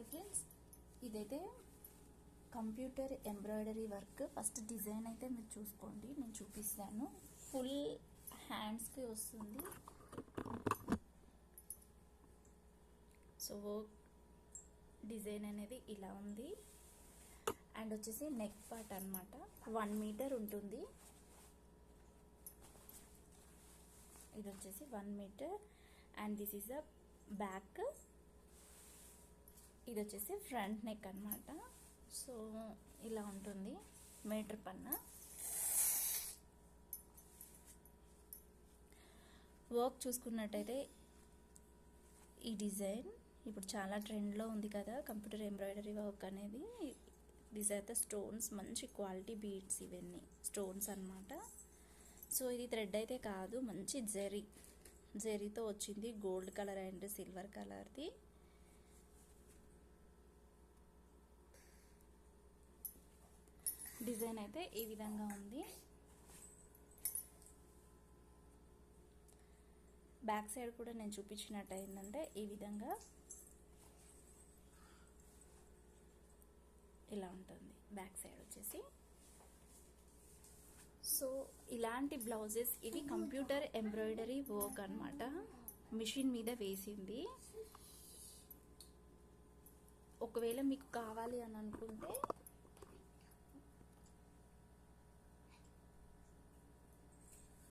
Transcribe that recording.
Friends, ఇదైతే computer embroidery work. First design అయితే మీరు చూసుకోండి, నేను చూపిస్తాను. ఫుల్ హ్యాండ్స్కి వస్తుంది. సో డిజైన్ అనేది ఇలా ఉంది. అండ్ వచ్చేసి నెక్ పార్ట్ అన్నమాట. 1 మీటర్ ఉంటుంది. ఇది వచ్చేసి 1 metre. And this is the back. ఇది వచ్చేసి ఫ్రంట్ నెక్ అన్నమాట. సో ఇలా ఉంటుంది మీటర్ పన్న. వర్క్ చూసుకున్నట్టయితే ఈ డిజైన్ ఇప్పుడు చాలా ట్రెండ్లో ఉంది కదా కంప్యూటర్ ఎంబ్రాయిడరీ వర్క్ అనేది. దీస్ ఆర్ ద స్టోన్స్, మంచి క్వాలిటీ బీడ్స్, ఇవన్నీ స్టోన్స్ అన్నమాట. సో ఇది థ్రెడ్ అయితే కాదు, మంచి జరీతో వచ్చింది. గోల్డ్ కలర్ అండ్ సిల్వర్ కలర్ది. డిజైన్ అయితే ఈ విధంగా ఉంది. బ్యాక్ సైడ్ కూడా నేను చూపించినట్టు అయిందంటే ఈ విధంగా ఇలా ఉంటుంది బ్యాక్ సైడ్ వచ్చేసి. సో ఇలాంటి బ్లౌజెస్ ఇవి కంప్యూటర్ ఎంబ్రాయిడరీ వర్క్ అన్నమాట. మిషన్ మీద వేసింది. ఒకవేళ మీకు కావాలి అని అనుకుంటే